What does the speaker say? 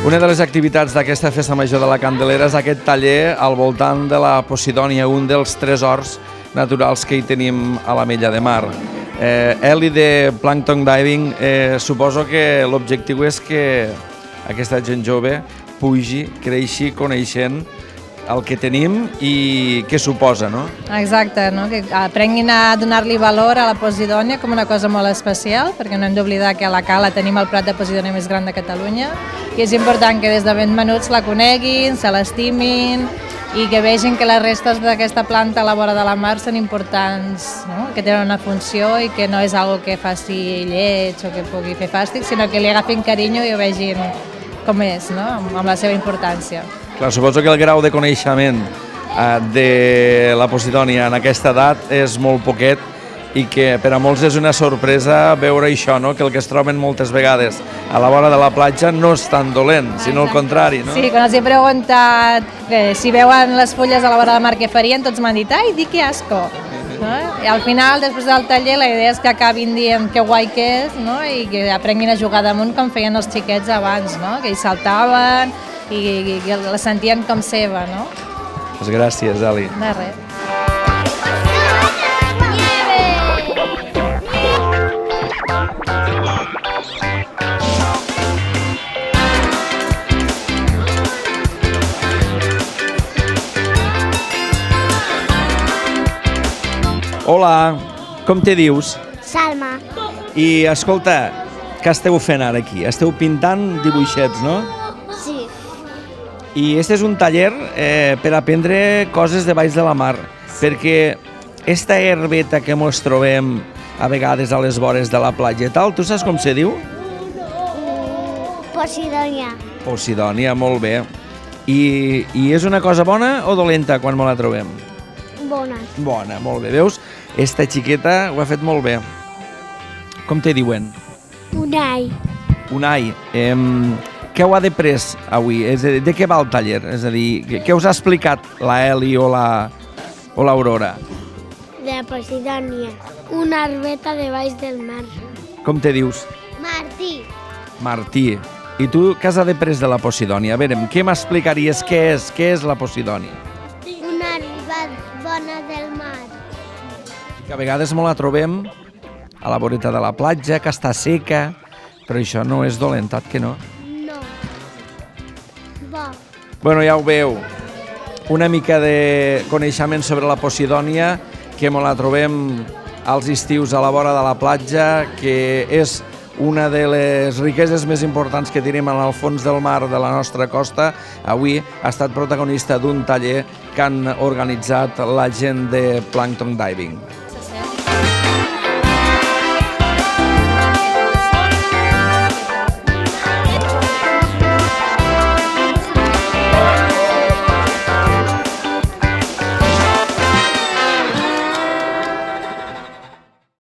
Una de les activitats d'aquesta Festa Major de la Candelera és aquest taller al voltant de la Posidònia, un dels tresors naturals que hi tenim a l'Ametlla de Mar. Eli de Plankton Diving, suposo que l'objectiu és que aquesta gent jove pugi, creixi coneixent el que tenim i què suposa, no? Exacte, no? Que aprenguin a donar-li valor a la Posidònia com una cosa molt especial, perquè no hem d'oblidar que a la Cala tenim el prat de Posidònia més gran de Catalunya i és important que des de ben menuts la coneguin, se l'estimin i que vegin que les restes d'aquesta planta a la vora de la mar són importants, no? Que tenen una funció i que no és algo que faci lleig o que pugui fer fàstic, sinó que li agafin carinyo i ho vegin com és, no? Amb la seva importància. Clar, suposo que el grau de coneixement de la Posidònia en aquesta edat és molt poquet i que per a molts és una sorpresa veure això, no? Que el que es troben moltes vegades a la vora de la platja no és tan dolent, sinó el contrari, no? Sí, quan els he preguntat que si veuen les fulles a la vora de la mar què farien, tots m'han dit, ai, di que asco. No? I al final, després del taller, la idea és que acabin dient que guai que és, no? I que aprenguin a jugar damunt com feien els xiquets abans, no? Que hi saltaven i la sentien com seva, no? Pues gràcies, Eli. De res. Hola, com te dius? Salma. I escolta, què esteu fent ara aquí? Esteu pintant dibuixets, no? Sí. I este és un taller per aprendre coses de baix de la mar, perquè esta herbeta que mos trobem a vegades a les vores de la platja i tal, tu saps com se diu? Posidònia. Posidònia, molt bé. I és una cosa bona o dolenta quan me la trobem? Bona. Bona, molt bé. Veus? Esta xiqueta ho ha fet molt bé. Com te diuen? Unai. Unai, què heu après avui? De què va el taller? És a dir, què us ha explicat la Eli o l'Aurora? De la Posidònia. Una arbeta de baix del mar. Com te dius? Martí. Martí. I tu què has après de la Posidònia? A veure, què m'explicaries què és la Posidònia? Una herba bona del mar. Que a vegades me la trobem a la voreta de la platja, que està seca, però això no és dolentat, que no? No. Bo. Bueno, ja ho veu, una mica de coneixement sobre la Posidònia, que me la trobem als estius a la vora de la platja, que és una de les riqueses més importants que tenim en el fons del mar de la nostra costa. Avui ha estat protagonista d'un taller que han organitzat la gent de Plankton Diving.